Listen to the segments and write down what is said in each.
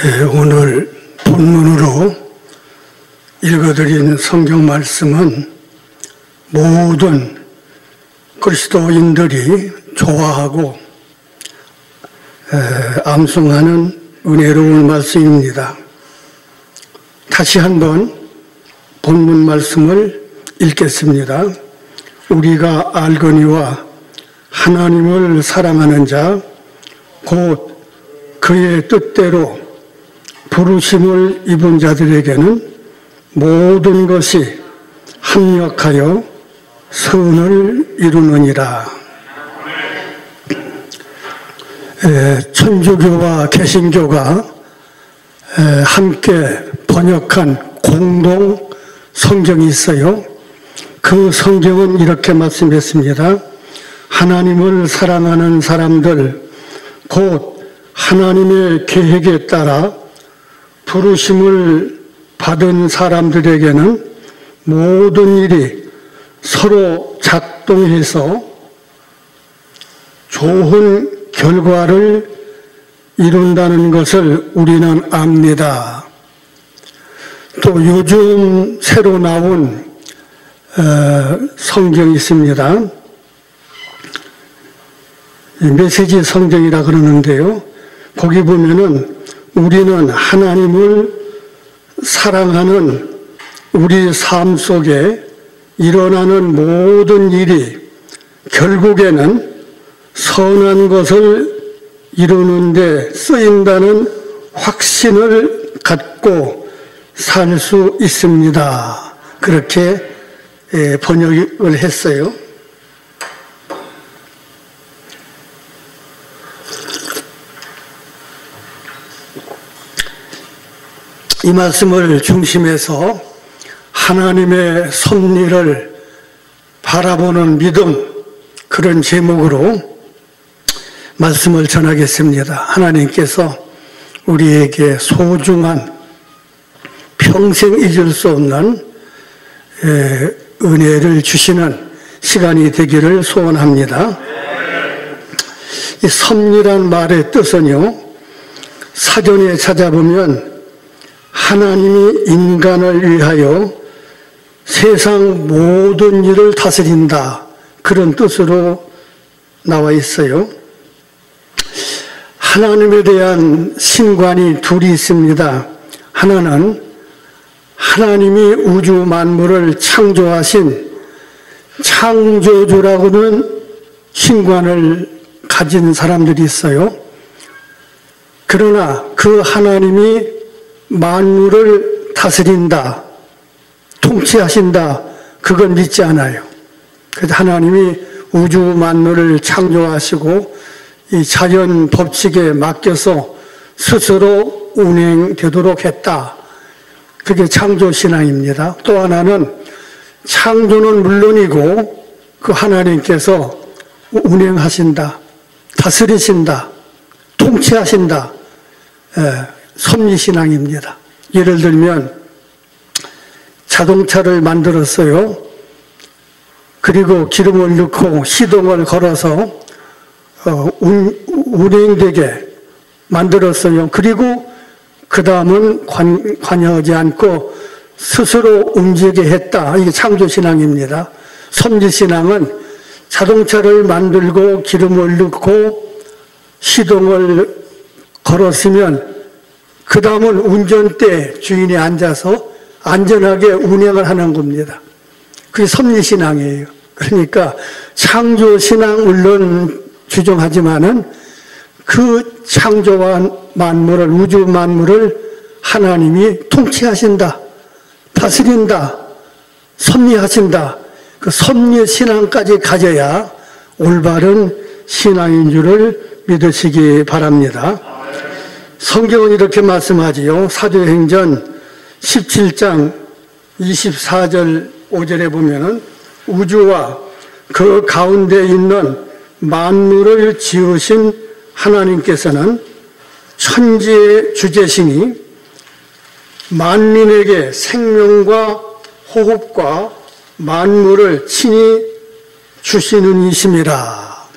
오늘 본문으로 읽어드린 성경 말씀은 모든 그리스도인들이 좋아하고 암송하는 은혜로운 말씀입니다. 다시 한번 본문 말씀을 읽겠습니다. 우리가 알거니와 하나님을 사랑하는 자 곧 그의 뜻대로 부르심을 입은 자들에게는 모든 것이 합력하여 선을 이루느니라. 천주교와 개신교가 함께 번역한 공동 성경이 있어요. 그 성경은 이렇게 말씀했습니다. 하나님을 사랑하는 사람들, 곧 하나님의 계획에 따라 부르심을 받은 사람들에게는 모든 일이 서로 작동해서 좋은 결과를 이룬다는 것을 우리는 압니다. 또 요즘 새로 나온 성경이 있습니다. 메시지 성경이라 그러는데요. 거기 보면은 우리는 하나님을 사랑하는 우리 삶 속에 일어나는 모든 일이 결국에는 선한 것을 이루는 데 쓰인다는 확신을 갖고 살 수 있습니다. 그렇게 번역을 했어요. 이 말씀을 중심해서 하나님의 섭리를 바라보는 믿음, 그런 제목으로 말씀을 전하겠습니다. 하나님께서 우리에게 소중한 평생 잊을 수 없는 은혜를 주시는 시간이 되기를 소원합니다. 이 섭리란 말의 뜻은요, 사전에 찾아보면 하나님이 인간을 위하여 세상 모든 일을 다스린다, 그런 뜻으로 나와 있어요. 하나님에 대한 신관이 둘이 있습니다. 하나는 하나님이 우주 만물을 창조하신 창조주라고는 신관을 가진 사람들이 있어요. 그러나 그 하나님이 만물을 다스린다, 통치하신다, 그건 믿지 않아요. 그래서 하나님이 우주 만물을 창조하시고 이 자연 법칙에 맡겨서 스스로 운행되도록 했다. 그게 창조신앙입니다. 또 하나는 창조는 물론이고 그 하나님께서 운행하신다, 다스리신다, 통치하신다, 섭리신앙입니다. 예를 들면 자동차를 만들었어요. 그리고 기름을 넣고 시동을 걸어서 운행되게 만들었어요. 그리고 그 다음은 관여하지 않고 스스로 움직이게 했다. 이게 창조신앙입니다. 섭리신앙은 자동차를 만들고 기름을 넣고 시동을 걸었으면 그 다음은 운전대 주인이 앉아서 안전하게 운행을 하는 겁니다. 그게 섭리신앙이에요. 그러니까 창조신앙 물론 주장하지만은 그 창조한 만물을, 우주 만물을 하나님이 통치하신다, 다스린다, 섭리하신다, 그 섭리신앙까지 가져야 올바른 신앙인 줄을 믿으시기 바랍니다. 성경은 이렇게 말씀하지요. 사도행전 17장 24절 5절에 보면은 우주와 그 가운데 있는 만물을 지으신 하나님께서는 천지의 주제시니 만민에게 생명과 호흡과 만물을 친히 주시는 이심이라.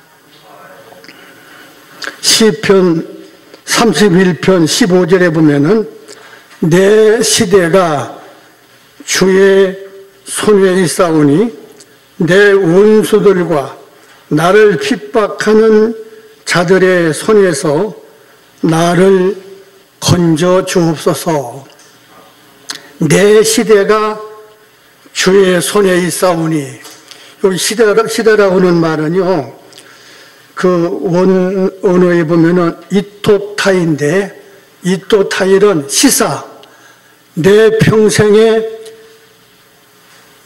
시편 31편 15절에 보면은 내 시대가 주의 손에 있사오니 내 원수들과 나를 핍박하는 자들의 손에서 나를 건져 주옵소서. 내 시대가 주의 손에 있사오니, 여기 시대라고는 말은요, 그 원어에 보면은 이토타인데, 이토타일은 시사, 내 평생에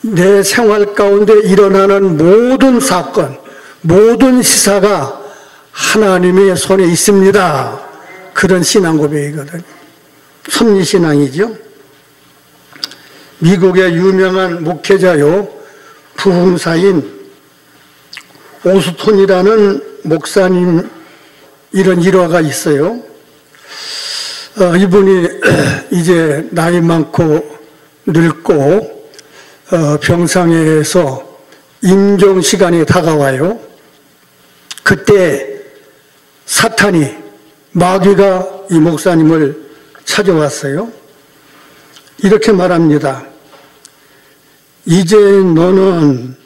내 생활 가운데 일어나는 모든 사건, 모든 시사가 하나님의 손에 있습니다. 그런 신앙 고백이거든요. 섭리신앙이죠. 미국의 유명한 목회자요, 부흥사인 오스톤이라는 목사님 이런 일화가 있어요. 이분이 이제 나이 많고 늙고 병상에서 임종 시간이 다가와요. 그때 사탄이, 마귀가 이 목사님을 찾아왔어요. 이렇게 말합니다. 이제 너는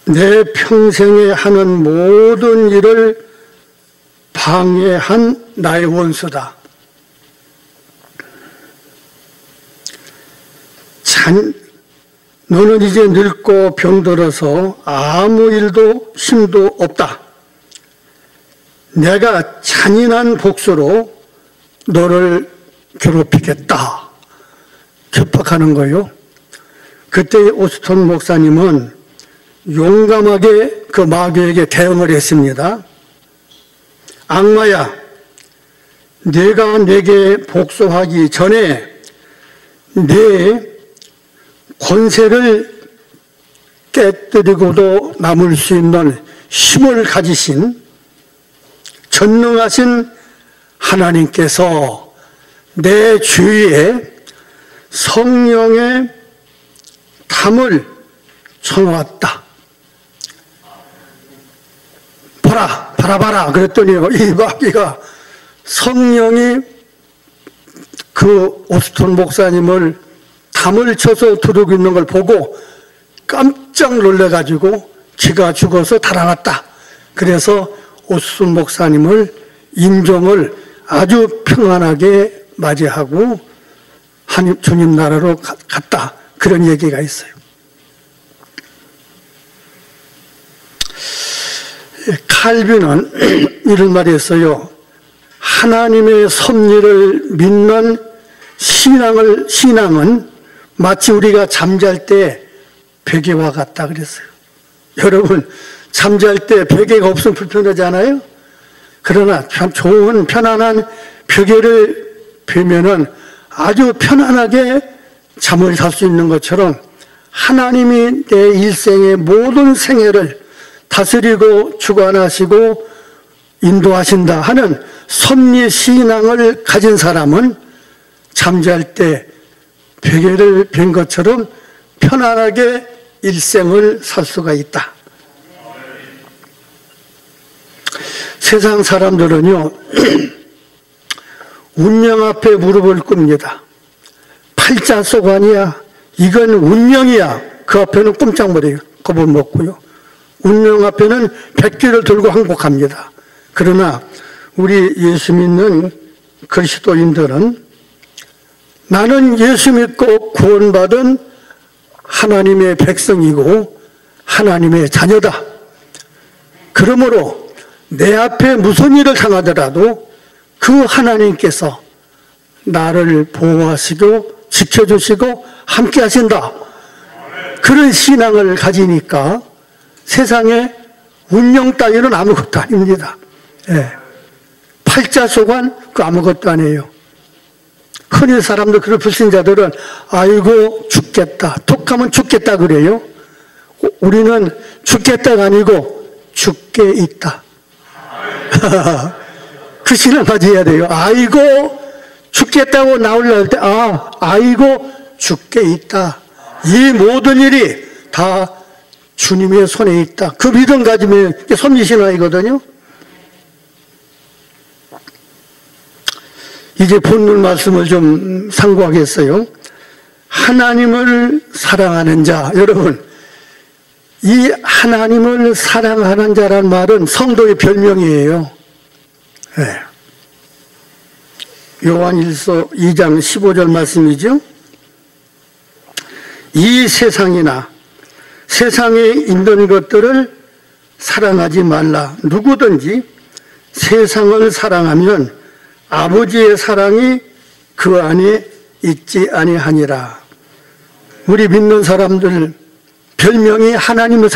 내 평생에 하는 모든 일을 방해한 나의 원수다. 너는 이제 늙고 병들어서 아무 일도 힘도 없다. 내가 잔인한 복수로 너를 괴롭히겠다. 협박하는 거예요. 그때 오스톤 목사님은 용감하게 그 마귀에게 대응을 했습니다. 악마야, 내가 내게 복수하기 전에 내 권세를 깨뜨리고도 남을 수 있는 힘을 가지신 전능하신 하나님께서 내 주위에 성령의 담을 쳐놓았다. 봐라. 그랬더니 이 마귀가 성령이 그 오스톤 목사님을 담을 쳐서 두르고 있는 걸 보고 깜짝 놀래가지고 기가 죽어서 달아났다. 그래서 오스톤 목사님을 임종을 아주 평안하게 맞이하고 주님 나라로 갔다. 그런 얘기가 있어요. 칼빈은 이런 말이 있어요. 하나님의 섭리를 믿는 신앙은 마치 우리가 잠잘 때 베개와 같다 그랬어요. 여러분, 잠잘 때 베개가 없으면 불편하잖아요. 그러나 참 좋은 편안한 베개를 베면은 아주 편안하게 잠을 잘 수 있는 것처럼 하나님이 내 일생의 모든 생애를 다스리고 주관하시고 인도하신다 하는 섭리 신앙을 가진 사람은 잠잘 때 베개를 벤 것처럼 편안하게 일생을 살 수가 있다. 세상 사람들은요, 운명 앞에 무릎을 꿇습니다. 팔자소관이야, 이건 운명이야. 그 앞에는 꼼짝못해요. 겁을 먹고요. 운명 앞에는 백기를 들고 항복합니다. 그러나 우리 예수 믿는 그리스도인들은 나는 예수 믿고 구원받은 하나님의 백성이고 하나님의 자녀다. 그러므로 내 앞에 무슨 일을 당하더라도 그 하나님께서 나를 보호하시고 지켜주시고 함께 하신다. 그런 신앙을 가지니까 세상에 운명 따위는 아무것도 아닙니다. 예. 팔자소관 그 아무것도 아니에요. 흔히 사람들, 그런 불신자들은 아이고 죽겠다, 톡하면 죽겠다 그래요. 우리는 죽겠다가 아니고 죽게 있다. 그 신앙 가져야 돼요. 아이고 죽겠다고 나오려고 할 때 아이고 죽게 있다. 이 모든 일이 다 주님의 손에 있다. 그 믿음 가지면 이게 섭리신앙이거든요. 이제 본문 말씀을 좀 상고하겠어요. 하나님을 사랑하는 자, 여러분, 이 하나님을 사랑하는 자란 말은 성도의 별명이에요. 네. 요한일서 2장 15절 말씀이죠. 이 세상이나 세상에 있는 것들을 사랑하지 말라. 누구든지 세상을 사랑하면 아버지의 사랑이 그 안에 있지 아니하니라. 우리 믿는 사람들 별명이 하나님을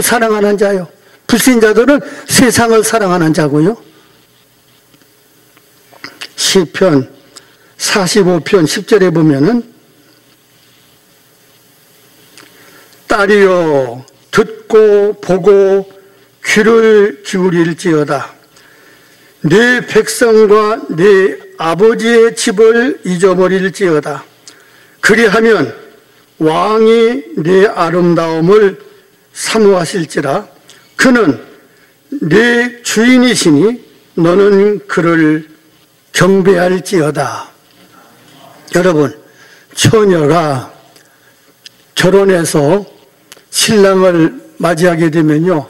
사랑하는 자요. 불신자들은 세상을 사랑하는 자고요. 시편 45편 10절에 보면은 딸이여 듣고 보고 귀를 기울일지어다. 네 백성과 네 아버지의 집을 잊어버릴지어다. 그리하면 왕이 네 아름다움을 사모하실지라. 그는 네 주인이시니 너는 그를 경배할지어다. 여러분, 처녀가 결혼해서 신랑을 맞이하게 되면요,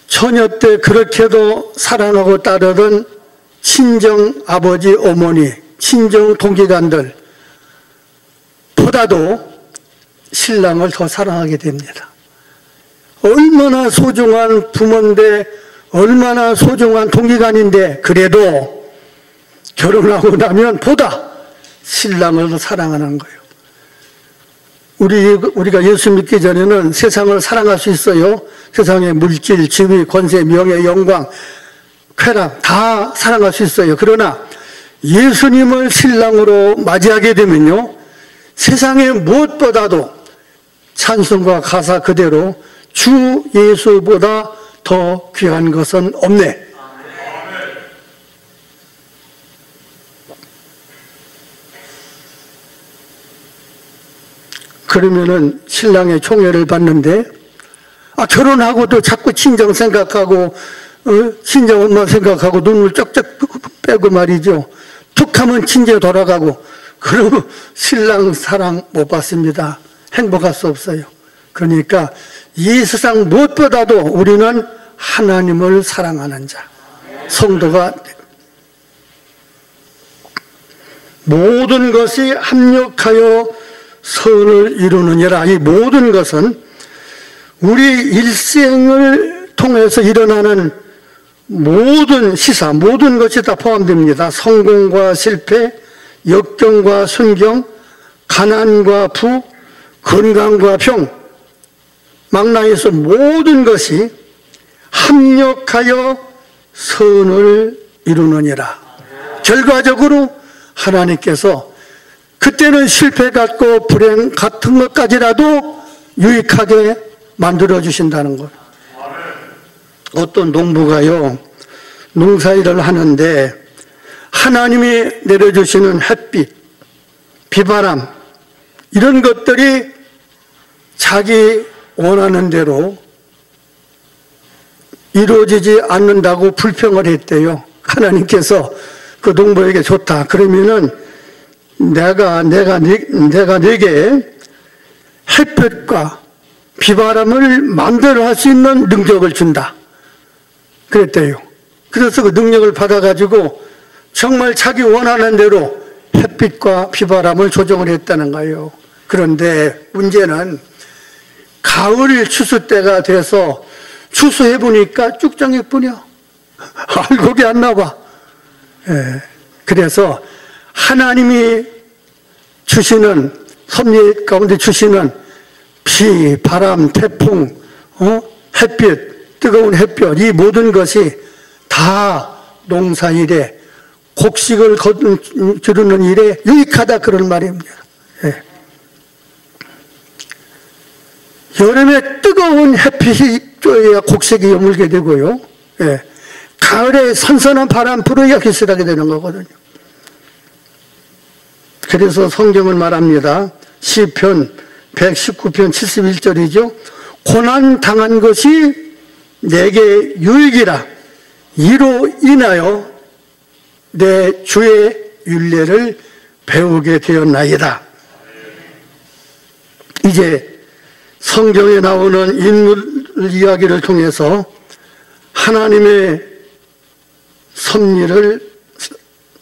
처녀 때 그렇게도 사랑하고 따르던 친정 아버지, 어머니, 친정 동기간들 보다도 신랑을 더 사랑하게 됩니다. 얼마나 소중한 부모인데, 얼마나 소중한 동기간인데, 그래도 결혼하고 나면 보다 신랑을 더 사랑하는 거예요. 우리가 예수 믿기 전에는 세상을 사랑할 수 있어요. 세상의 물질, 지위, 권세, 명예, 영광, 쾌락 다 사랑할 수 있어요. 그러나 예수님을 신랑으로 맞이하게 되면요, 세상의 무엇보다도 찬송과 가사 그대로 주 예수보다 더 귀한 것은 없네. 그러면은 신랑의 총애를 받는데, 결혼하고도 자꾸 친정 생각하고, 친정 엄마 생각하고 눈물 쩍쩍 빼고 말이죠. 툭 하면 친정 돌아가고, 그러면 신랑 사랑 못 받습니다. 행복할 수 없어요. 그러니까 이 세상 무엇보다도 우리는 하나님을 사랑하는 자, 성도가 모든 것이 합력하여 선을 이루느니라. 이 모든 것은 우리 일생을 통해서 일어나는 모든 시사, 모든 것이 다 포함됩니다. 성공과 실패, 역경과 순경, 가난과 부, 건강과 병, 망나에서 모든 것이 합력하여 선을 이루느니라. 결과적으로 하나님께서 그때는 실패 같고 불행 같은 것까지라도 유익하게 만들어 주신다는 것. 어떤 농부가요, 농사일을 하는데 하나님이 내려주시는 햇빛, 비바람, 이런 것들이 자기 원하는 대로 이루어지지 않는다고 불평을 했대요. 하나님께서 그 농부에게 좋다. 그러면은 내가 네게 햇볕과 비바람을 만들어 할 수 있는 능력을 준다. 그랬대요. 그래서 그 능력을 받아가지고 정말 자기 원하는 대로 햇빛과 비바람을 조정을 했다는 거예요. 그런데 문제는 가을 추수 때가 돼서 추수해보니까 쭉정이 뿐이야. 알곡이 안 나와. 예. 그래서 하나님이 주시는, 섭리 가운데 주시는 비, 바람, 태풍, 햇빛, 뜨거운 햇볕, 이 모든 것이 다 농사일에, 곡식을 기르는 일에 유익하다, 그런 말입니다. 예. 여름에 뜨거운 햇빛이 쬐야 곡식이 여물게 되고요. 예. 가을에 선선한 바람 불어야 기술하게 되는 거거든요. 그래서 성경은 말합니다. 시편 119편 71절이죠. 고난 당한 것이 내게 유익이라. 이로 인하여 내 주의 율례를 배우게 되었나이다. 이제 성경에 나오는 인물 이야기를 통해서 하나님의 섭리를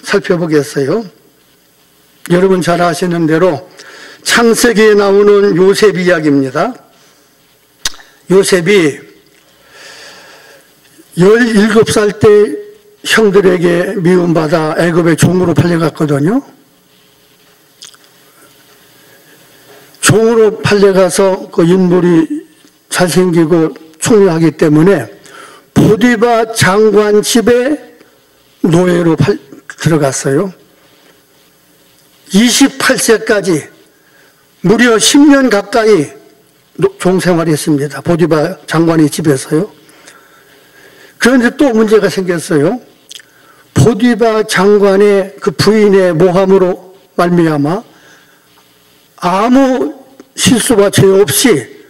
살펴보겠어요. 여러분 잘 아시는 대로 창세기에 나오는 요셉 이야기입니다. 요셉이 17살 때 형들에게 미움받아 애굽의 종으로 팔려갔거든요. 종으로 팔려가서 그 인물이 잘생기고 총명하기 때문에 보디바 장관 집에 노예로 들어갔어요. 28세까지 무려 10년 가까이 종생활했습니다. 보디바 장관의 집에서요. 그런데 또 문제가 생겼어요. 보디바 장관의 그 부인의 모함으로 말미암아 아무 실수와 죄 없이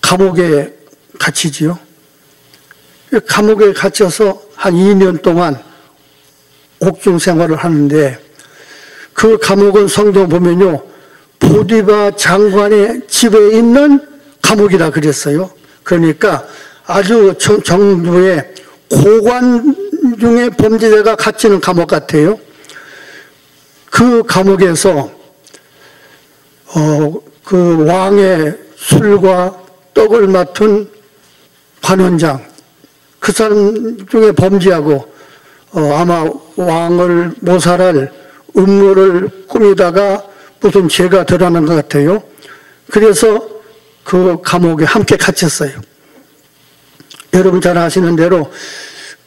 감옥에 갇히지요. 감옥에 갇혀서 한 2년 동안 옥중 생활을 하는데, 그 감옥은 성경 보면요, 보디바 장관의 집에 있는 감옥이라 그랬어요. 그러니까 아주 정부의 고관 중에 범죄자가 갇히는 감옥 같아요. 그 감옥에서 그 왕의 술과 떡을 맡은 관원장, 그 사람 중에 범죄하고 아마 왕을 모살할 음모를 꾸미다가 무슨 죄가 드러난 것 같아요. 그래서 그 감옥에 함께 갇혔어요. 여러분 잘 아시는 대로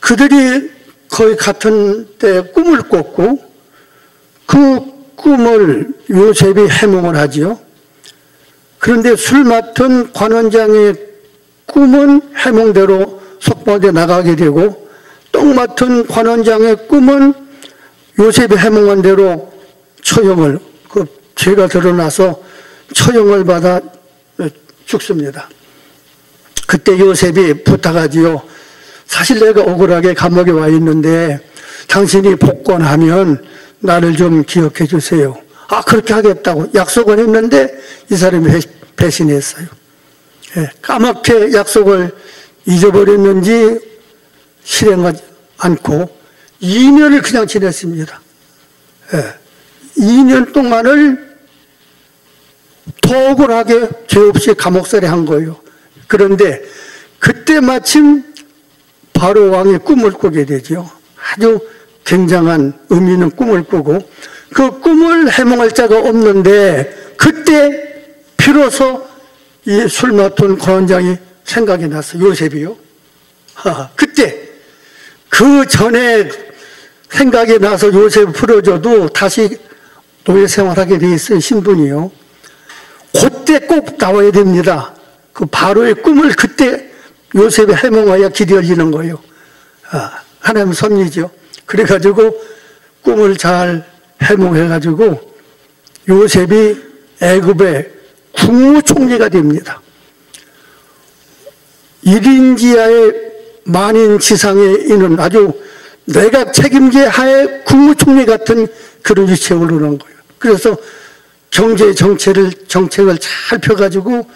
그들이 거의 같은 때 꿈을 꿨고, 그 꿈을 요셉이 해몽을 하지요. 그런데 술 맡은 관원장의 꿈은 해몽대로 속박에 나가게 되고, 떡 맡은 관원장의 꿈은 요셉이 해몽한 대로 처형을, 그 죄가 드러나서 처형을 받아 죽습니다. 그때 요셉이 부탁하지요. 사실 내가 억울하게 감옥에 와 있는데 당신이 복권하면 나를 좀 기억해 주세요. 아, 그렇게 하겠다고 약속을 했는데 이 사람이 배신했어요. 예, 까맣게 약속을 잊어버렸는지 실행하지 않고 2년을 그냥 지냈습니다. 예, 2년 동안을 더 억울하게 죄 없이 감옥살이 한 거예요. 그런데 그때 마침 바로 왕이 꿈을 꾸게 되죠. 아주 굉장한 의미 있는 꿈을 꾸고, 그 꿈을 해몽할 자가 없는데 그때 비로소 이 술 맡은 관원장이 생각이 났어요. 요셉이요. 그때 그 전에 생각이 나서 요셉을 풀어줘도 다시 노예 생활하게 돼 있어요. 신분이요. 그때 꼭 나와야 됩니다. 그 바로의 꿈을 그때 요셉이 해몽하여 길이 열리는 거예요. 하나님 섭리죠. 그래가지고 꿈을 잘 해몽해가지고 요셉이 애굽의 국무총리가 됩니다. 1인지하의 만인지상에 있는 아주 내각 책임제 하에 국무총리 같은 그런 위치에 오르는 거예요. 그래서 경제 정책을 잘 펴가지고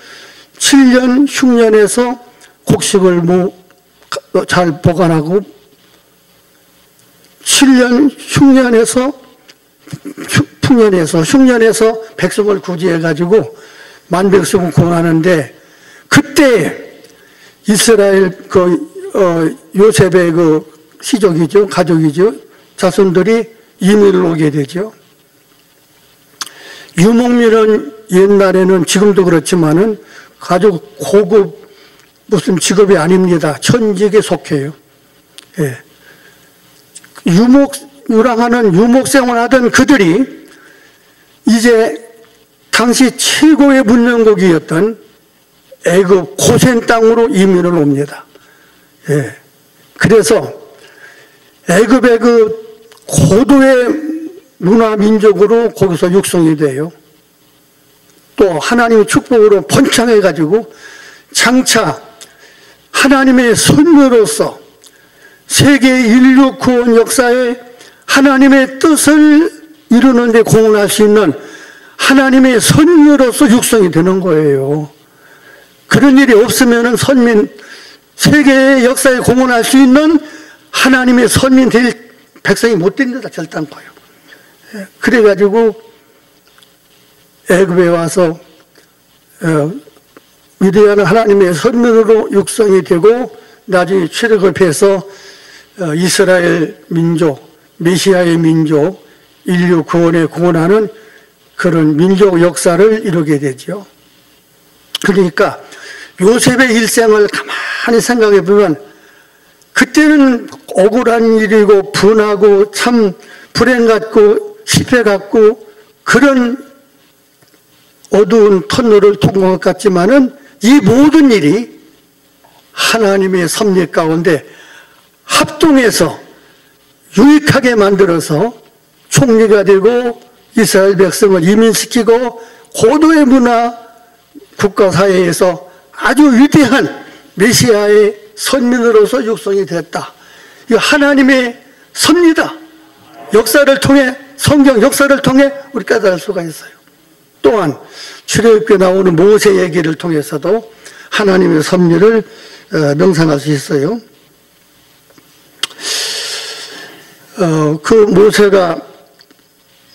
7년 흉년에서 곡식을 잘 보관하고 7년 흉년에서 백성을 구제해가지고 만백성을 구원하는데, 그때 이스라엘 요셉의 그 시족이죠, 가족이죠, 자손들이 이민을 오게 되죠. 유목민은 옛날에는 지금도 그렇지만은 아주 고급 무슨 직업이 아닙니다. 천직에 속해요. 예. 유랑하는 유목생활 하던 그들이 이제 당시 최고의 문명국이었던 애굽 고센 땅으로 이민을 옵니다. 예. 그래서 애굽의 그 고도의 문화 민족으로 거기서 육성이 돼요. 또 또 하나님의 축복으로 번창해가지고 장차 하나님의 손녀로서 세계 인류 구원 역사에 하나님의 뜻을 이루는 데 공헌할 수 있는 하나님의 선녀로서 육성이 되는 거예요. 그런 일이 없으면 선민, 세계의 역사에 공헌할 수 있는 하나님의 선민 될 백성이 못 됩니다. 절단코요. 그래가지고 애굽에 와서 위대한 하나님의 선민으로 육성이 되고 나중에 출애굽을 해서 이스라엘 민족, 메시아의 민족, 인류 구원에 공헌하는 그런 민족 역사를 이루게 되죠. 그러니까 요셉의 일생을 가만히 생각해 보면 그때는 억울한 일이고 분하고 참 불행 같고 실패 같고 그런 어두운 터널을 통과한 것 같지만은 이 모든 일이 하나님의 섭리 가운데 합동해서 유익하게 만들어서 총리가 되고 이스라엘 백성을 이민시키고 고도의 문화 국가사회에서 아주 위대한 메시아의 선민으로서 육성이 됐다. 이 하나님의 섭리다. 역사를 통해, 성경 역사를 통해 우리 깨달을 수가 있어요. 또한 출애굽기에 나오는 모세 얘기를 통해서도 하나님의 섭리를 명상할 수 있어요. 그 모세가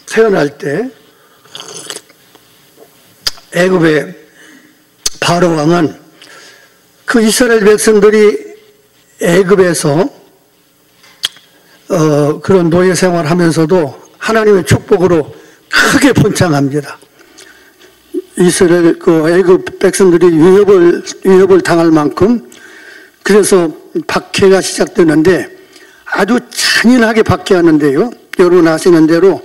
태어날 때 애굽의 바로 왕은 그 이스라엘 백성들이 애굽에서 그런 노예 생활하면서도 하나님의 축복으로 크게 번창합니다. 이스라엘 그 애굽 백성들이 위협을 당할 만큼 그래서 박해가 시작되는데 아주 잔인하게 박해하는데요. 여러분 아시는 대로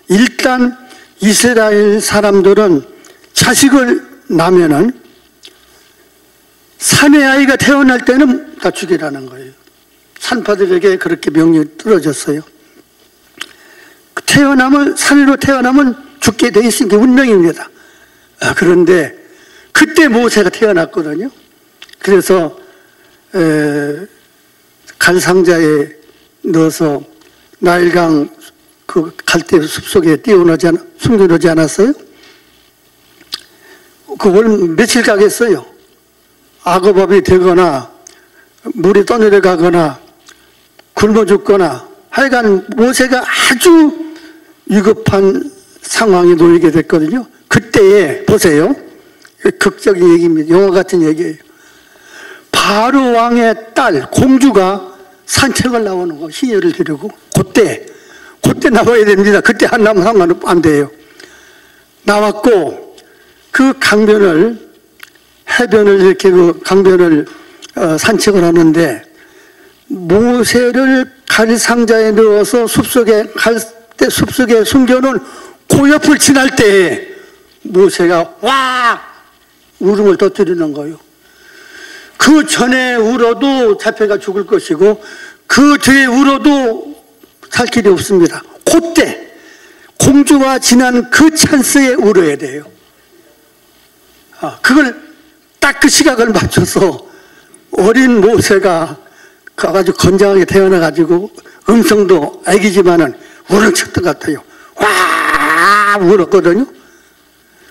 일단 이스라엘 사람들은 자식을 낳으면은 사내 아이가 태어날 때는 다 죽이라는 거예요. 산파들에게 그렇게 명령이 떨어졌어요. 산으로 태어나면 죽게 돼 있는 게 운명입니다. 그런데 그때 모세가 태어났거든요. 그래서 갈상자에 넣어서 나일강 그 갈대 숲속에 숨겨놓지 않았어요? 그걸 며칠 가겠어요. 악어밥이 되거나 물이 떠내려가거나 굶어 죽거나 하여간 모세가 아주 위급한 상황에 놓이게 됐거든요. 그때에 보세요. 극적인 얘기입니다. 영화 같은 얘기예요. 바로 왕의 딸 공주가 산책을 나오는 거, 시녀를 데리고 그때 나와야 됩니다. 그때 안 나오면 상관 안 돼요. 나왔고 그 해변을 이렇게 그 강변을 산책을 하는데 모세를 갈상자에 넣어서 숲속에 숨겨놓은 그 옆을 지날 때 모세가 와 울음을 터뜨리는 거예요. 그 전에 울어도 잡혀가 죽을 것이고 그 뒤에 울어도 살 길이 없습니다. 그때 공주와 지난 그 찬스에 울어야 돼요. 그걸 딱 그 시각을 맞춰서 어린 모세가 아주 건장하게 태어나가지고 음성도 애기지만은 우는 척도 같아요. 와 울었거든요.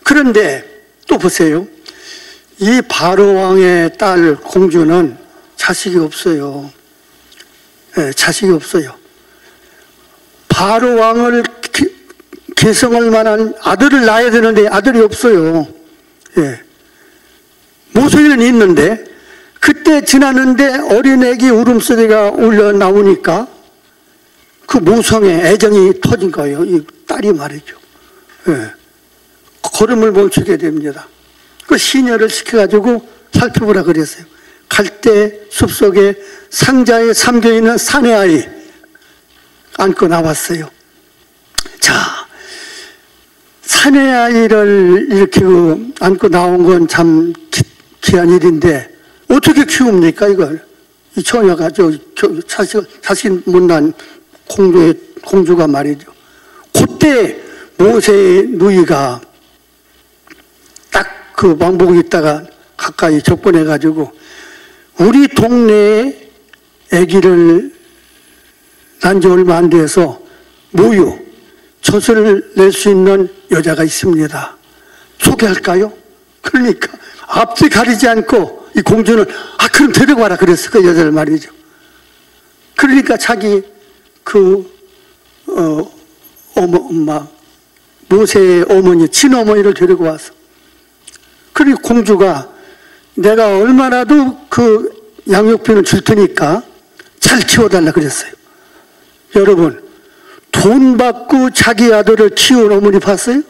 그런데 또 보세요. 이 바로 왕의 딸 공주는 자식이 없어요. 자식이 없어요. 바로 왕을 계성할 만한 아들을 낳아야 되는데 아들이 없어요. 모세는 있는데 그때 지나는데 어린 애기 울음소리가 울려 나오니까 그 모성에 애정이 터진 거예요. 이 딸이 말이죠. 걸음을 멈추게 됩니다. 그 시녀를 시켜가지고 살펴보라 그랬어요. 갈대 숲속에 상자에 잠겨있는 사내 아이 안고 나왔어요. 자, 사내 아이를 이렇게 안고 나온 건 참 귀한 일인데 어떻게 키웁니까 이걸? 이 처녀가 자식 못난 공주가 말이죠. 그때 모세의 누이가 그 왕복에 있다가 가까이 접근해가지고 우리 동네에 아기를 난 지 얼마 안 돼서 모유, 젖을 낼 수 있는 여자가 있습니다. 소개할까요? 그러니까 앞뒤 가리지 않고 이 공주는 그럼 데려가라 그랬어. 그 여자를 말이죠. 그러니까 자기 모세의 어머니, 친어머니를 데리고 왔어. 그리고 공주가 내가 얼마라도 그 양육비는 줄 테니까 잘 키워달라 그랬어요. 여러분, 돈 받고 자기 아들을 키운 어머니 봤어요?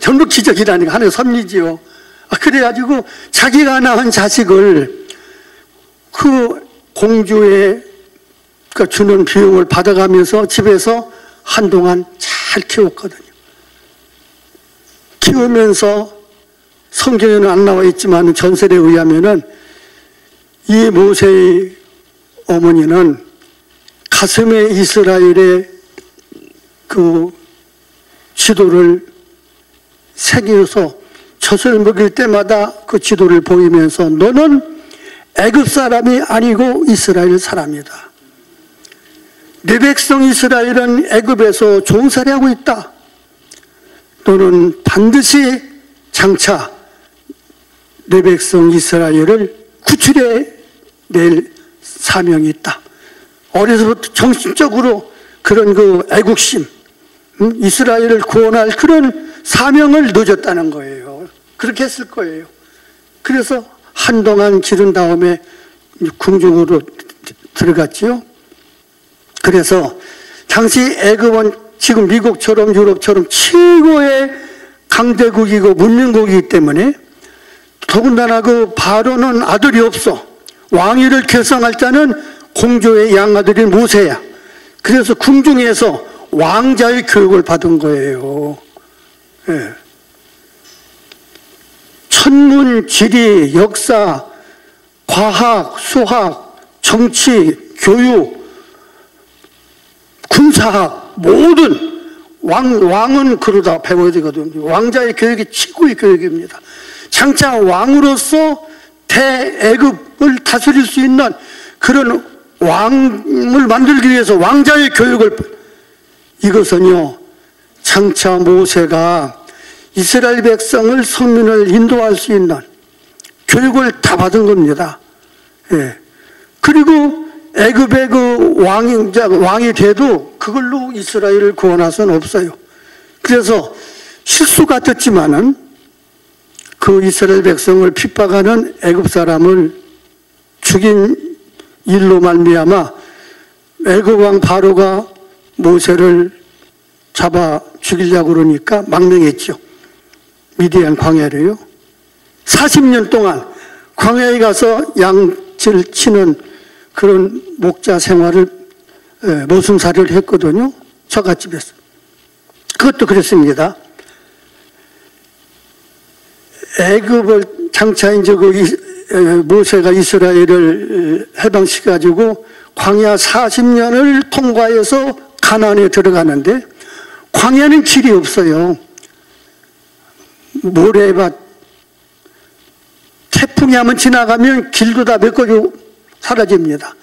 전국 기적이라니까 하나의 섭리지요. 그래가지고 자기가 낳은 자식을 그 공주의 주는 비용을 받아가면서 집에서 한동안 잘 키웠거든요. 키우면서 성경에는 안 나와 있지만 전설에 의하면은 이 모세의 어머니는 가슴에 이스라엘의 그 지도를 새겨서 젖을 먹일 때마다 그 지도를 보이면서 너는 애굽 사람이 아니고 이스라엘 사람이다. 내 백성 이스라엘은 애굽에서 종살이 하고 있다. 너는 반드시 장차 내 백성 이스라엘을 구출해 낼 사명이 있다. 어려서부터 정신적으로 그런 그 애국심, 이스라엘을 구원할 그런 사명을 늦었다는 거예요. 그렇게 했을 거예요. 그래서 한동안 기른 다음에 궁중으로 들어갔지요. 그래서 당시 애굽은 지금 미국처럼 유럽처럼 최고의 강대국이고 문명국이기 때문에 더군다나 그 바로는 아들이 없어. 왕위를 결성할 자는 공주의 양아들인 모세야. 그래서 궁중에서 왕자의 교육을 받은 거예요. 예. 천문, 지리, 역사, 과학, 수학, 정치, 교육, 군사학, 모든 왕은 그러다 배워야 되거든요. 왕자의 교육이 최고의 교육입니다. 장차 왕으로서 대애굽을 다스릴 수 있는 그런 왕을 만들기 위해서 왕자의 교육을, 이것은요 장차 모세가 이스라엘 백성을 선민을 인도할 수 있는 교육을 다 받은 겁니다. 예. 그리고 애굽의 그 왕이 돼도 그걸로 이스라엘을 구원할 수는 없어요. 그래서 실수 같았지만은 그 이스라엘 백성을 핍박하는 애굽 사람을 죽인 일로 말미암아 애굽 왕 바로가 모세를 잡아 죽이려고 그러니까 망명했죠. 미디안 광야로요. 40년 동안 광야에 가서 양질 치는 그런 목자 생활을, 모승사를 했거든요. 처갓집에서. 그것도 그랬습니다. 애굽을 장차 이제 모세가 이스라엘을 해방시켜가지고 광야 40년을 통과해서 가나안에 들어가는데 광야는 길이 없어요. 모래밭, 태풍이 한번 지나가면 길도 다 메꿔지고 사라집니다.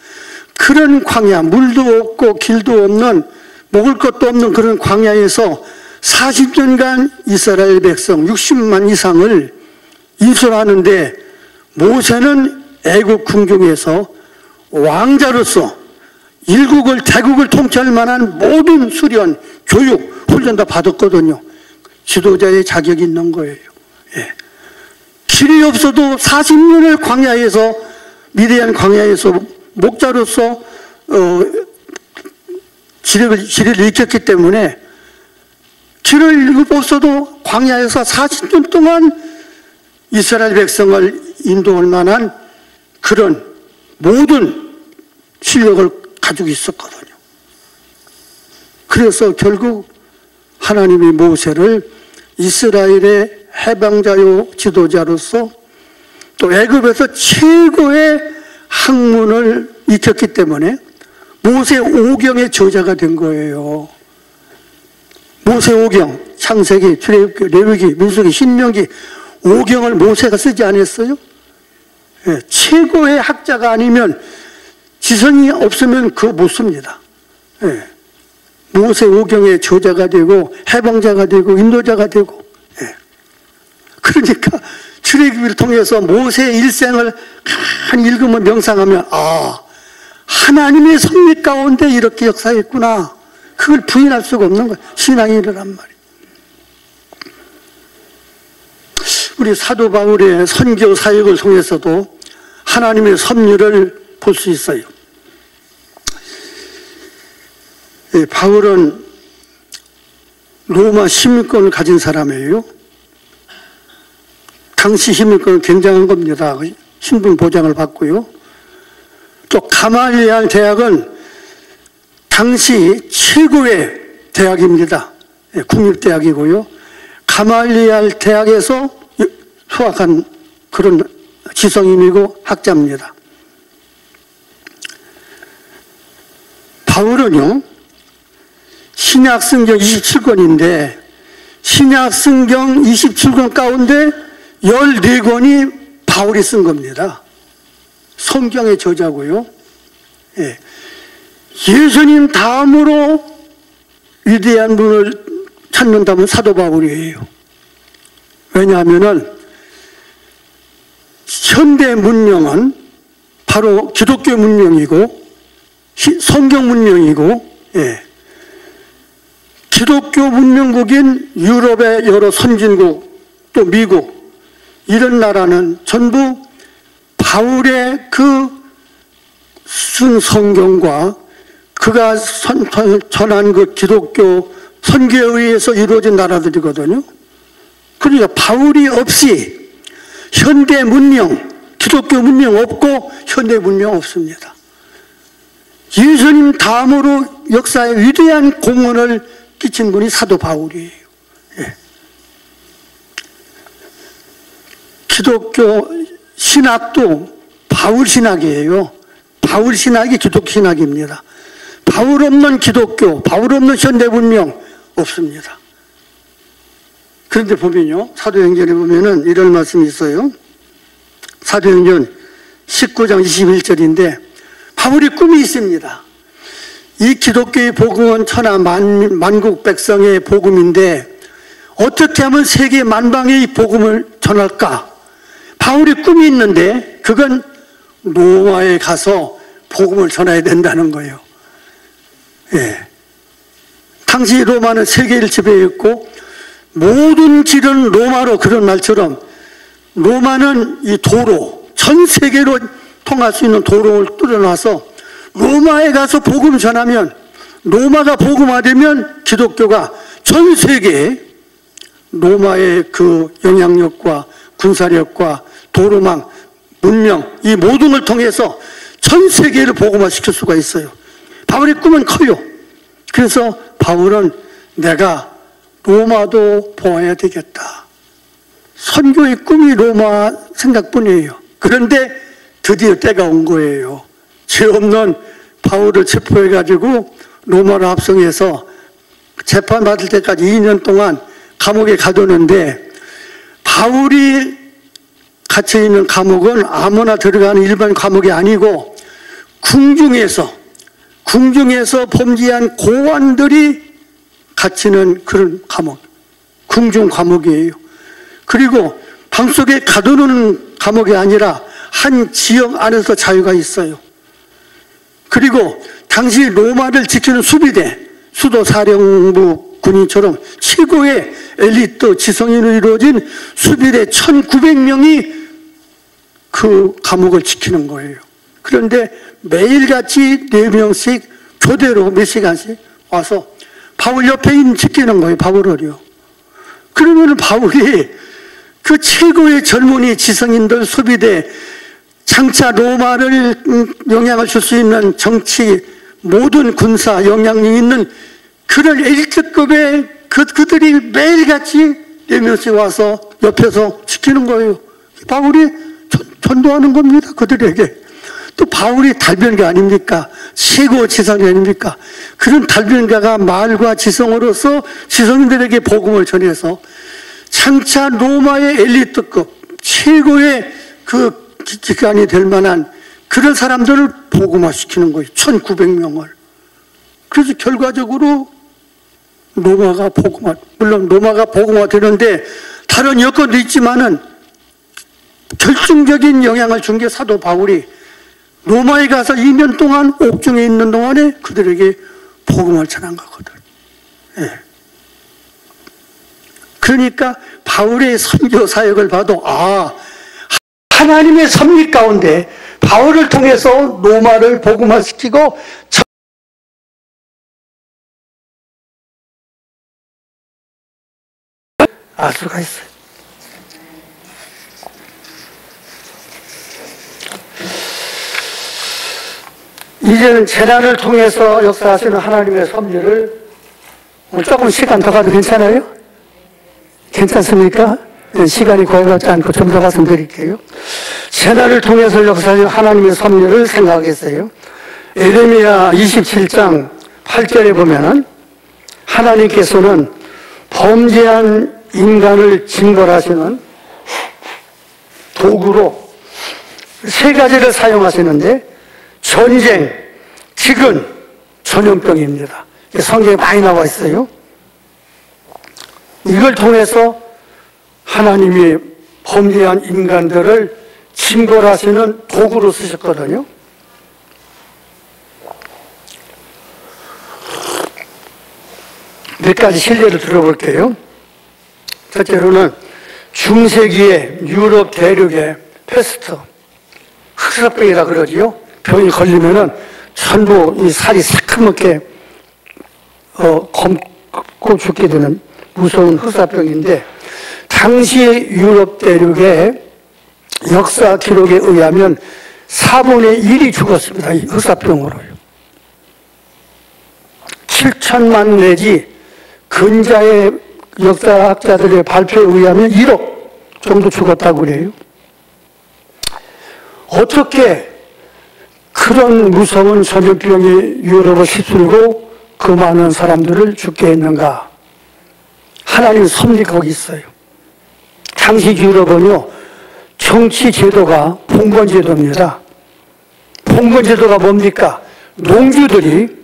그런 광야, 물도 없고 길도 없는, 먹을 것도 없는 그런 광야에서 40년간 이스라엘 백성 60만 이상을 인솔하는데 모세는 애굽 궁중에서 왕자로서 일국을, 대국을 통치할 만한 모든 수련, 교육, 훈련 다 받았거든요. 지도자의 자격이 있는 거예요. 예. 길이 없어도 40년을 광야에서, 미디안 광야에서 목자로서 지리를 익혔기 때문에 길을 없어도 광야에서 40년 동안 이스라엘 백성을 인도할 만한 그런 모든 실력을 가지고 있었거든요. 그래서 결국 하나님이 모세를 이스라엘의 해방자요 지도자로서 또 애굽에서 최고의 학문을 익혔기 때문에 모세 오경의 저자가 된 거예요. 모세 오경, 창세기, 출애굽기, 레위기, 민수기, 신명기 5경을 모세가 쓰지 않았어요? 예, 최고의 학자가 아니면 지성이 없으면 그거 못 씁니다. 예, 모세 5경의 저자가 되고 해방자가 되고 인도자가 되고. 예. 그러니까 출애굽기를 통해서 모세의 일생을 간 읽으면 명상하면 하나님의 섭리 가운데 이렇게 역사했구나. 그걸 부인할 수가 없는 거예요. 신앙이란 말이에요. 우리 사도 바울의 선교 사역을 통해서도 하나님의 섭리를 볼 수 있어요. 예, 바울은 로마 시민권을 가진 사람이에요. 당시 시민권은 굉장한 겁니다. 신분 보장을 받고요. 또 가말리알 대학은 당시 최고의 대학입니다. 예, 국립대학이고요. 가말리알 대학에서 수학한 그런 지성인이고 학자입니다. 바울은요, 신약성경 27권인데 신약성경 27권 가운데 14권이 바울이 쓴 겁니다. 성경의 저자고요. 예. 예수님 다음으로 위대한 분을 찾는다면 사도 바울이에요. 왜냐하면 현대 문명은 바로 기독교 문명이고 성경 문명이고, 예. 기독교 문명국인 유럽의 여러 선진국 또 미국 이런 나라는 전부 바울의 그 쓴 성경과 그가 전한 그 기독교 선교에 의해서 이루어진 나라들이거든요. 그러니까 바울이 없이 현대 문명, 기독교 문명 없고 현대 문명 없습니다. 예수님 다음으로 역사에 위대한 공헌을 끼친 분이 사도 바울이에요. 예. 기독교 신학도 바울 신학이에요. 바울 신학이 기독교 신학입니다. 바울 없는 기독교, 바울 없는 현대 문명 없습니다. 그런데 보면요, 사도행전에 보면은 이런 말씀이 있어요. 사도행전 19장 21절인데 바울이 꿈이 있습니다. 이 기독교의 복음은 천하 만국 백성의 복음인데 어떻게 하면 세계 만방에 이 복음을 전할까? 바울이 꿈이 있는데 그건 로마에 가서 복음을 전해야 된다는 거예요. 예. 당시 로마는 세계를 지배했고 모든 길은 로마로, 그런 말처럼 로마는 이 도로, 전 세계로 통할 수 있는 도로를 뚫어놔서 로마에 가서 복음 전하면, 로마가 복음화되면 기독교가 전 세계에 로마의 그 영향력과 군사력과 도로망, 문명 이 모든 걸 통해서 전 세계를 복음화시킬 수가 있어요. 바울의 꿈은 커요. 그래서 바울은 내가 로마도 보아야 되겠다. 선교의 꿈이 로마 생각뿐이에요. 그런데 드디어 때가 온 거예요. 죄 없는 바울을 체포해가지고 로마로 합성해서 재판받을 때까지 2년 동안 감옥에 가두는데, 바울이 갇혀있는 감옥은 아무나 들어가는 일반 감옥이 아니고 궁중에서 범죄한 고관들이 갇히는 그런 감옥, 궁중 감옥이에요. 그리고 방 속에 가두는 감옥이 아니라 한 지역 안에서 자유가 있어요. 그리고 당시 로마를 지키는 수비대, 수도사령부 군인처럼 최고의 엘리트 지성인으로 이루어진 수비대 1900명이 그 감옥을 지키는 거예요. 그런데 매일같이 4명씩 교대로 몇 시간씩 와서 바울 옆에 지키는 거예요. 바울을요. 그러면 바울이 그 최고의 젊은이 지성인들 수비대, 장차 로마를 영향을 줄 수 있는 정치, 모든 군사 영향력 있는 그런 엘리트급의 그들이 매일같이 4명씩 와서 옆에서 지키는 거예요. 바울이 전도하는 겁니다. 그들에게. 또 바울이 달변가 아닙니까? 최고 지성이 아닙니까? 그런 달변가가 말과 지성으로서 지성인들에게 복음을 전해서 장차 로마의 엘리트급 최고의 그 기관이 될 만한 그런 사람들을 복음화시키는 거예요. 1900명을. 그래서 결과적으로 로마가 복음화, 물론 로마가 복음화 되는데 다른 여건도 있지만은 결정적인 영향을 준 게 사도 바울이 로마에 가서 2년 동안 옥중에 있는 동안에 그들에게 복음을 전한 거거든. 예. 그러니까 바울의 선교 사역을 봐도 하나님의 섭리 가운데 바울을 통해서 로마를 복음화시키고 알 수가 있어요. 이제는 재난을 통해서 역사하시는 하나님의 섭리를 조금 시간 더 가도 괜찮아요? 괜찮습니까? 시간이 거의 같지 않고 좀 더 말씀드릴게요. 재난을 통해서 역사하시는 하나님의 섭리를 생각하겠어요. 에레미야 27장 8절에 보면은 하나님께서는 범죄한 인간을 징벌하시는 도구로 세 가지를 사용하시는데 전쟁, 기근, 전염병입니다. 성경에 많이 나와 있어요. 이걸 통해서 하나님이 범죄한 인간들을 징벌하시는 도구로 쓰셨거든요. 몇 가지 실례를 들어볼게요. 첫째로는 중세기에 유럽 대륙의 페스트, 흑사병이라 그러지요. 병이 걸리면은 전부 이 살이 새까맣게 검고 죽게 되는 무서운 흑사병인데, 당시 유럽 대륙의 역사 기록에 의하면 4분의 1이 죽었습니다. 이 흑사병으로요. 7천만 내지 근자의 역사학자들의 발표에 의하면 1억 정도 죽었다고 그래요. 어떻게 그런 무서운 전염병이 유럽을 휩쓸고 그 많은 사람들을 죽게 했는가? 하나님 섭리가 거기 있어요. 당시 유럽은요, 정치 제도가 봉건제도입니다. 봉건제도가 뭡니까? 농주들이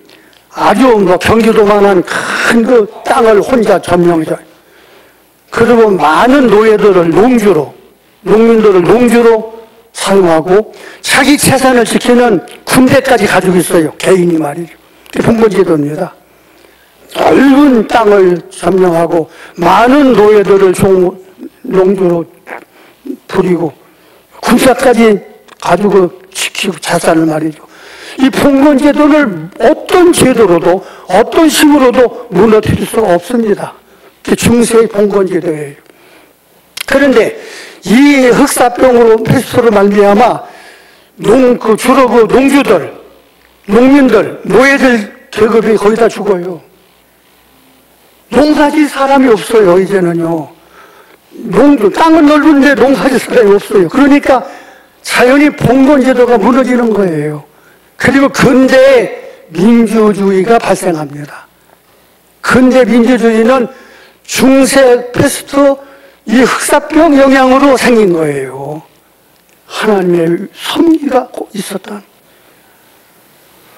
아주 경기도만한 큰 그 땅을 혼자 점령해서, 그리고 많은 노예들을 농민들을 농주로 사용하고 자기 재산을 지키는 군대까지 가지고 있어요. 개인이 말이죠. 봉건제도입니다. 넓은 땅을 점령하고 많은 노예들을 농주로 부리고 군사까지 가지고 지키고 자산을 말이죠. 이 봉건제도를 어떤 제도로도 어떤 식으로도 무너뜨릴 수가 없습니다. 중세의 봉건제도예요. 그런데 이 흑사병으로 페스토로 말미암아 주로 그 농주들, 농민들, 노예들 계급이 거의 다 죽어요. 농사질 사람이 없어요. 이제는요. 땅은 넓은데 농사질 사람이 없어요. 그러니까 자연히 봉건제도가 무너지는 거예요. 그리고 근대 민주주의가 발생합니다. 근대 민주주의는 중세 페스트 이 흑사병 영향으로 생긴 거예요. 하나님의 섭리가 있었다.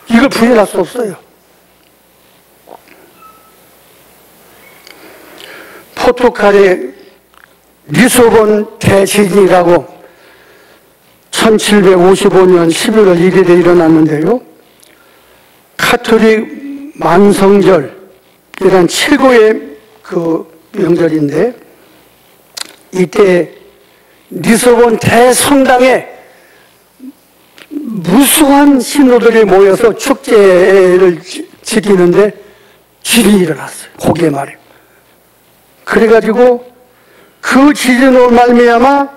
이걸 부인할 수 없어요. 포르투갈의 리스본 대지진이라고 1755년 11월 1일에 일어났는데요. 카톨릭 만성절이란 최고의 그 명절인데, 이때 리스본 대성당에 무수한 신도들이 모여서 축제를 지키는데 지진이 일어났어요. 거기에 말이에요. 그래가지고 그 지진으로 말미암아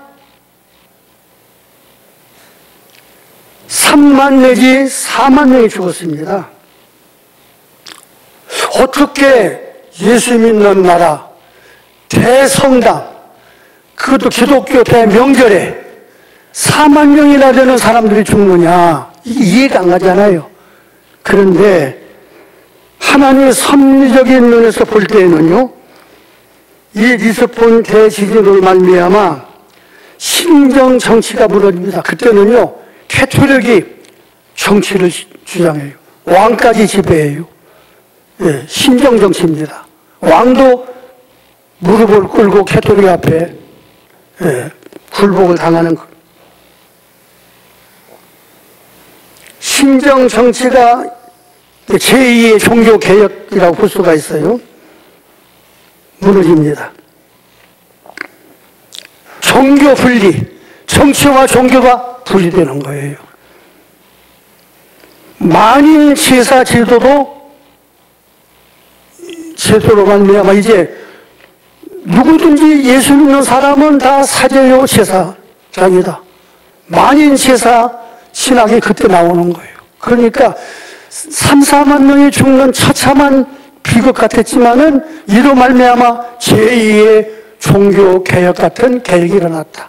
3만 내지 4만 명이 죽었습니다. 어떻게 예수 믿는 나라 대성당, 그것도 기독교 대명절에 4만 명이나 되는 사람들이 죽느냐? 이해가 안 가잖아요. 그런데 하나님의 섭리적인 면에서 볼 때에는요, 이 리스본 대지진으로 말미암아 신정 정치가 무너집니다. 그때는요, 캐톨릭이 정치를 주장해요. 왕까지 지배해요. 예, 신정 정치입니다. 왕도 무릎을 꿇고 캐톨릭 앞에 굴복을 당하는 것. 신정 정치가 제2의 종교 개혁이라고 볼 수가 있어요. 무너집니다. 종교 분리, 정치와 종교가 분리되는 거예요. 만인 제사 제도도 제도로 말미암아 이제 누구든지 예수 믿는 사람은 다 사제요 제사장이다. 만인 제사 신학이 그때 나오는 거예요. 그러니까 3, 4만 명이 죽는 처참한 비극 같았지만은 이로 말미암아 제2의 종교 개혁 같은 개혁이 일어났다.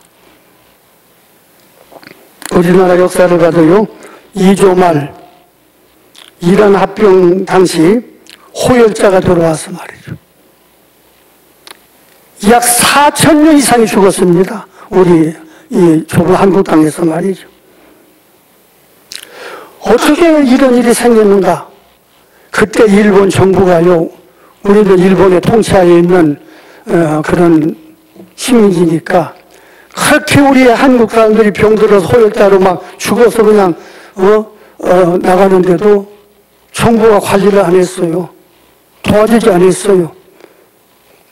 우리나라 역사를 봐도요, 2조 말 이란 합병 당시 호열자가 들어와서 말이죠. 약 4,000명 이상이 죽었습니다. 우리 이 좁은 한국 땅에서 말이죠. 어떻게 이런 일이 생겼는가? 그때 일본 정부가요, 우리는 일본의 통치하에 있는 그런 식민지니까 그렇게 우리 한국 사람들이 병들어서 호열자로 막 죽어서 그냥 나가는데도 정부가 관리를 안 했어요. 도와주지 않았어요.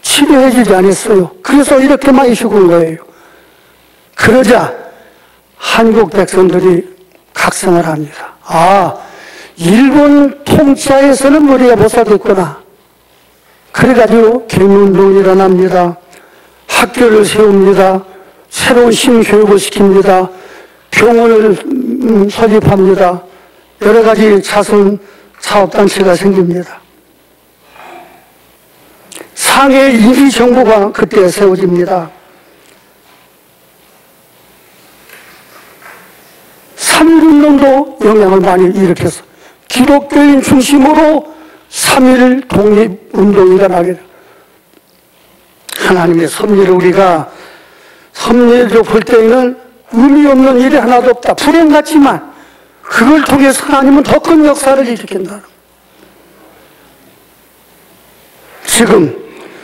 치료해주지 않았어요. 그래서 이렇게 많이 죽은 거예요. 그러자 한국 백성들이 각성을 합니다. 아, 일본 통치하에서는 우리가 못 살겠구나. 그래가지고 개문운동이 일어납니다. 학교를 세웁니다. 새로운 신교육을 시킵니다. 병원을 설립합니다. 여러 가지 자선 사업단체가 생깁니다. 상해 임시정부가 그때 세워집니다. 삼일운동도 영향을 많이 일으켜서 기독교인 중심으로 3.1 독립운동이 일어나게 됩니다. 하나님의 섭리를 우리가 섭리적으로 볼 때에는 의미 없는 일이 하나도 없다. 불행 같지만 그걸 통해서 하나님은 더 큰 역사를 일으킨다. 지금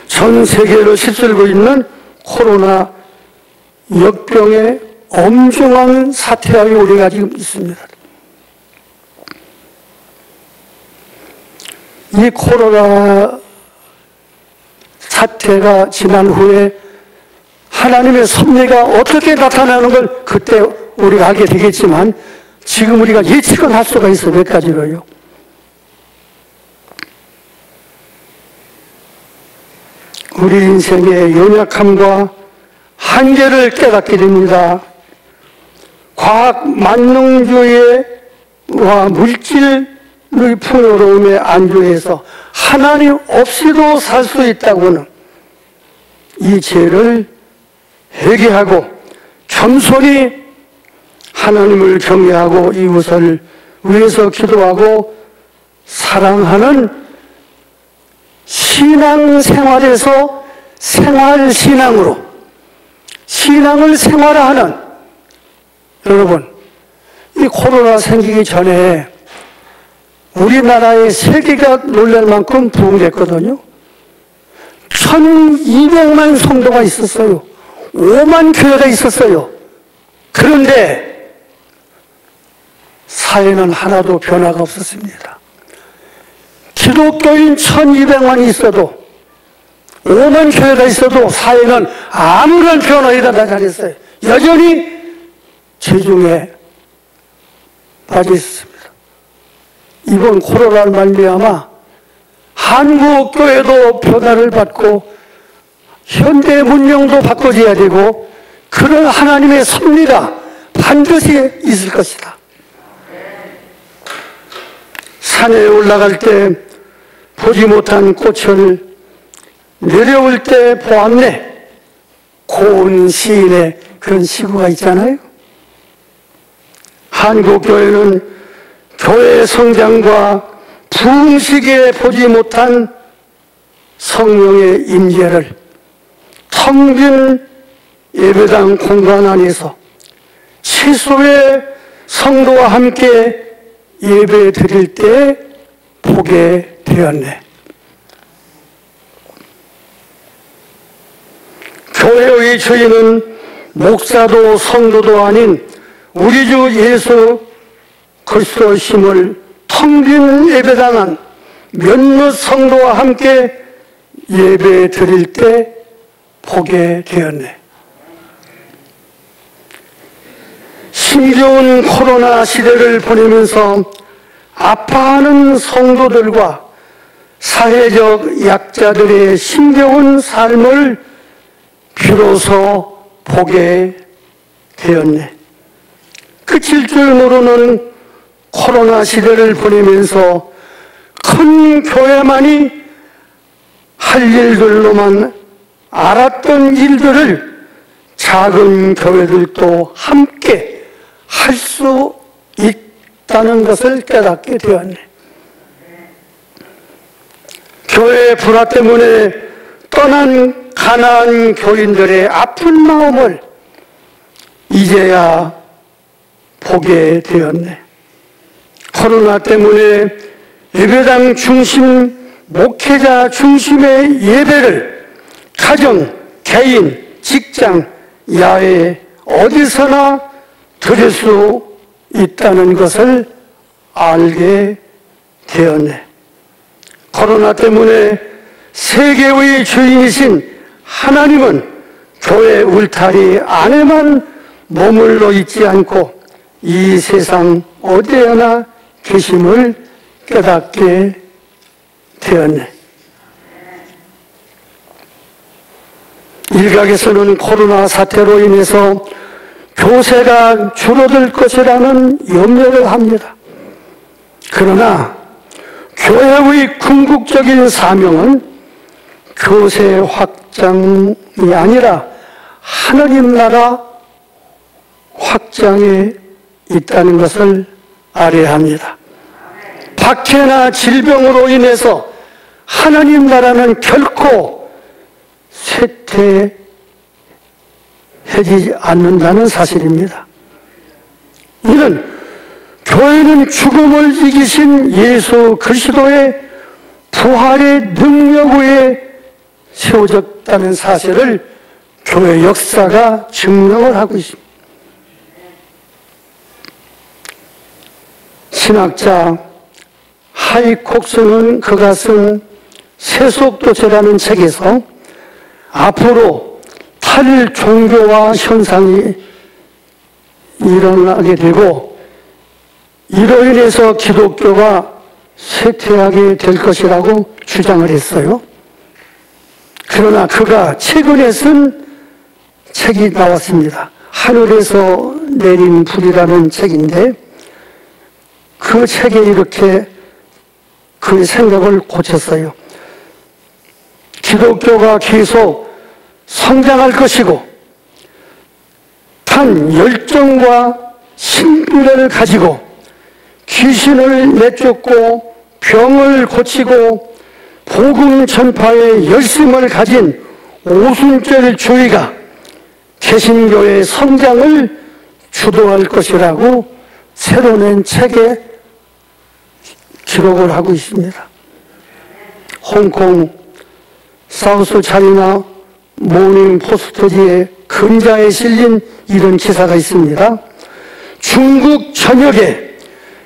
전 세계를 휩쓸고 있는 코로나 역병의 엄중한 사태하에 우리가 지금 있습니다. 이 코로나 사태가 지난 후에 하나님의 섭리가 어떻게 나타나는 걸 그때 우리가 알게 되겠지만 지금 우리가 예측은 할 수가 있어요. 몇 가지로요. 우리 인생의 연약함과 한계를 깨닫게 됩니다. 과학 만능주의와 물질의 풍요로움에 안주해서 하나님 없이도 살 수 있다고는 이 죄를 회개하고 겸손히 하나님을 경외하고 이웃을 위해서 기도하고 사랑하는 신앙생활에서 생활신앙으로 신앙을 생활화하는, 여러분, 이 코로나 생기기 전에 우리나라의 세계가 놀랄 만큼 부흥됐거든요. 1200만 성도가 있었어요. 5만 교회가 있었어요. 그런데 사회는 하나도 변화가 없었습니다. 기독교인 1200만이 있어도 5만 교회가 있어도 사회는 아무런 변화 일어나지 않았어요. 여전히 죄중에 빠져 있습니다. 이번 코로나를 말미암아 한국 교회도 변화를 받고 현대 문명도 바꿔져야 되고 그런 하나님의 섭리가 반드시 있을 것이다. 산에 올라갈 때 보지 못한 꽃을 내려올 때 보았네. 고운 시인의 그런 시구가 있잖아요. 한국교회는 교회 성장과 부흥식에 보지 못한 성령의 임재를 텅 빈 예배당 공간 안에서 최소의 성도와 함께 예배 드릴 때 보게 되었네. 교회의 주인은 목사도 성도도 아닌 우리 주 예수 그리스도심을 텅 빈 예배당 안 몇몇 성도와 함께 예배 드릴 때 보게 되었네. 힘겨운 코로나 시대를 보내면서 아파하는 성도들과 사회적 약자들의 힘겨운 삶을 비로소 보게 되었네. 끝일 줄 모르는 코로나 시대를 보내면서 큰 교회만이 할 일들로만 알았던 일들을 작은 교회들도 함께 할 수 있다는 것을 깨닫게 되었네. 교회 불화 때문에 떠난 가난한 교인들의 아픈 마음을 이제야 보게 되었네. 코로나 때문에 예배당 중심, 목회자 중심의 예배를 가정, 개인, 직장, 야외 어디서나 드릴 수 있다는 것을 알게 되었네. 코로나 때문에 세계의 주인이신 하나님은 교회 울타리 안에만 머물러 있지 않고 이 세상 어디에나 계심을 깨닫게 되었네. 일각에서는 코로나 사태로 인해서 교세가 줄어들 것이라는 염려를 합니다. 그러나 교회의 궁극적인 사명은 교세 확장이 아니라 하나님 나라 확장에 있다는 것을 알아야 합니다. 박해나 질병으로 인해서 하나님 나라는 결코 쇠퇴하지 않는다는 사실입니다. 이는 교회는 죽음을 이기신 예수 그리스도의 부활의 능력 위에 세워졌다는 사실을 교회 역사가 증명을 하고 있습니다. 신학자 하이콕스는 그가 쓴 세속도체라는 책에서 앞으로 탈종교화 현상이 일어나게 되고 이로 인해서 기독교가 쇠퇴하게 될 것이라고 주장을 했어요. 그러나 그가 최근에 쓴 책이 나왔습니다. 하늘에서 내린 불이라는 책인데 그 책에 이렇게 그 생각을 고쳤어요. 기독교가 계속 성장할 것이고 단 열정과 신비를 가지고 귀신을 내쫓고 병을 고치고 복음 전파에 열심을 가진 오순절 주의가 개신교의 성장을 주도할 것이라고 새로 낸 책에 기록을 하고 있습니다. 홍콩 사우스 차이나 모닝 포스트지의 근자에 실린 이런 기사가 있습니다. 중국 전역에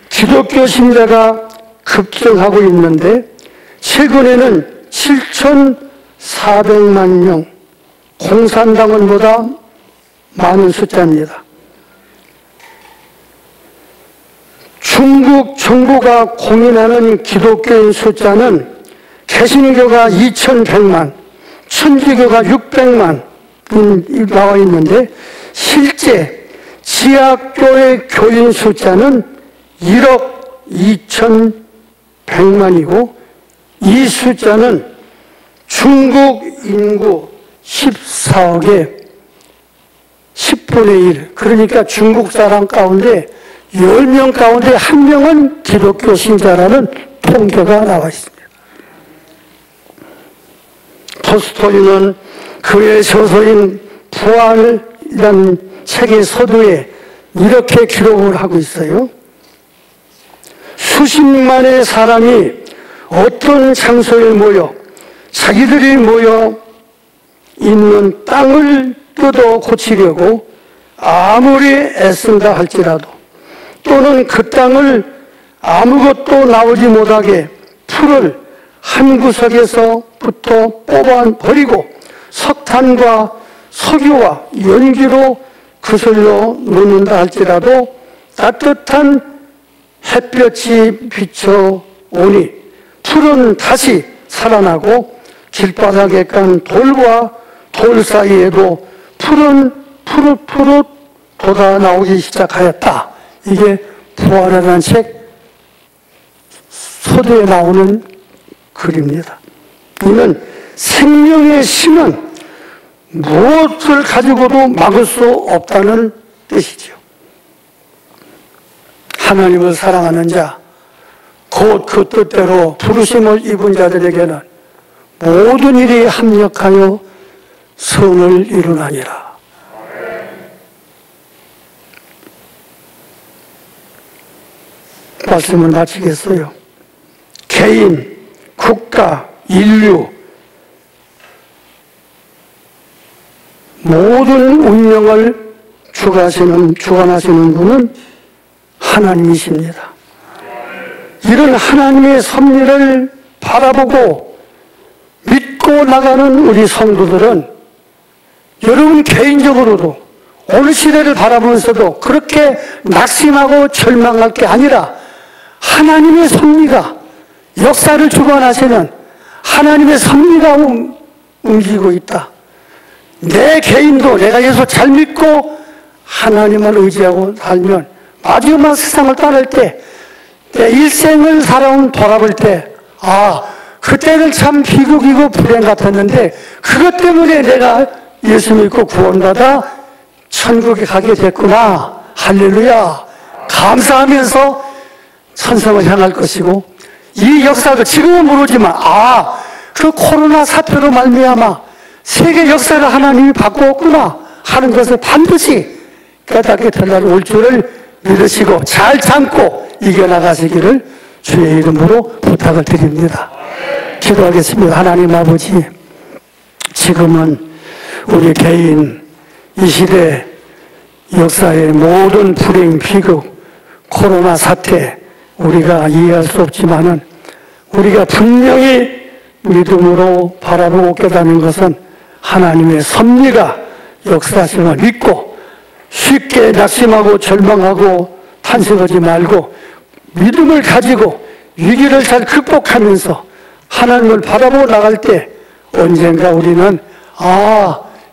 기독교 신자가 급증하고 있는데 최근에는 7,400만 명, 공산당원보다 많은 숫자입니다. 중국 정부가 공인하는 기독교인 숫자는 개신교가 2,100만, 천주교가 600만 나와 있는데 실제 지하교회 교인 숫자는 1억 2,100만이고 이 숫자는 중국 인구 14억의 10분의 1, 그러니까 중국 사람 가운데 10명 가운데 1명은 기독교 신자라는 통계가 나와 있습니다. 톨스토이는 그의 저서인 부활이라는 책의 서두에 이렇게 기록을 하고 있어요. 수십만의 사람이 어떤 장소에 모여 자기들이 모여 있는 땅을 뜯어 고치려고 아무리 애쓴다 할지라도, 또는 그 땅을 아무것도 나오지 못하게 풀을 한 구석에서부터 뽑아버리고 석탄과 석유와 연기로 그슬러 놓는다 할지라도 따뜻한 햇볕이 비춰오니 풀은 다시 살아나고 길바닥에 깐 돌과 돌 사이에도 풀은 푸릇푸릇 돋아 나오기 시작하였다. 이게 부활이라는 책 서두에 나오는 글입니다. 이는 생명의 신은 무엇을 가지고도 막을 수 없다는 뜻이죠. 하나님을 사랑하는 자, 곧 그 뜻대로 부르심을 입은 자들에게는 모든 일이 합력하여 선을 이루나니라. 말씀을 마치겠어요. 개인, 국가, 인류, 모든 운명을 주관하시는 분은 하나님이십니다. 이런 하나님의 섭리를 바라보고 믿고 나가는 우리 성도들은 여러분 개인적으로도 오늘 시대를 바라보면서도 그렇게 낙심하고 절망할 게 아니라 하나님의 섭리가 역사를 주관하시는 하나님의 섭리가 움직이고 있다. 내 개인도 내가 예수 잘 믿고 하나님을 의지하고 살면 마지막 세상을 떠날 때, 내 일생을 살아온 돌아볼 때, 아, 그때는 참 비극이고 불행 같았는데 그것 때문에 내가 예수 믿고 구원받아 천국에 가게 됐구나. 할렐루야. 감사하면서 천성을 향할 것이고, 이 역사가 지금은 모르지만 그 코로나 사태로 말미암아 세계 역사를 하나님이 바꾸었구나 하는 것을 반드시 깨닫게 될 날이 올 줄을 믿으시고 잘 참고 이겨나가시기를 주의 이름으로 부탁을 드립니다. 기도하겠습니다. 하나님 아버지, 지금은 우리 개인, 이 시대 역사의 모든 불행, 비극, 코로나 사태 우리가 이해할 수 없지만은 우리가 분명히 믿음으로 바라보고 깨닫는 것은 하나님의 섭리가 역사하심을 믿고 쉽게 낙심하고 절망하고 탄식하지 말고 믿음을 가지고 위기를 잘 극복하면서 하나님을 바라보고 나갈 때 언젠가 우리는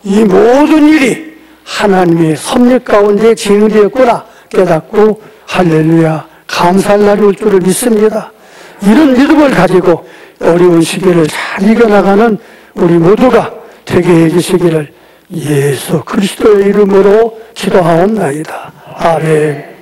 이 모든 일이 하나님의 섭리 가운데 진행되었구나 깨닫고 할렐루야 감사할 날이 올 줄을 믿습니다. 이런 믿음을 가지고 어려운 시기를 잘 이겨나가는 우리 모두가 되게 해주시기를 예수 그리스도의 이름으로 기도하옵나이다. 아멘.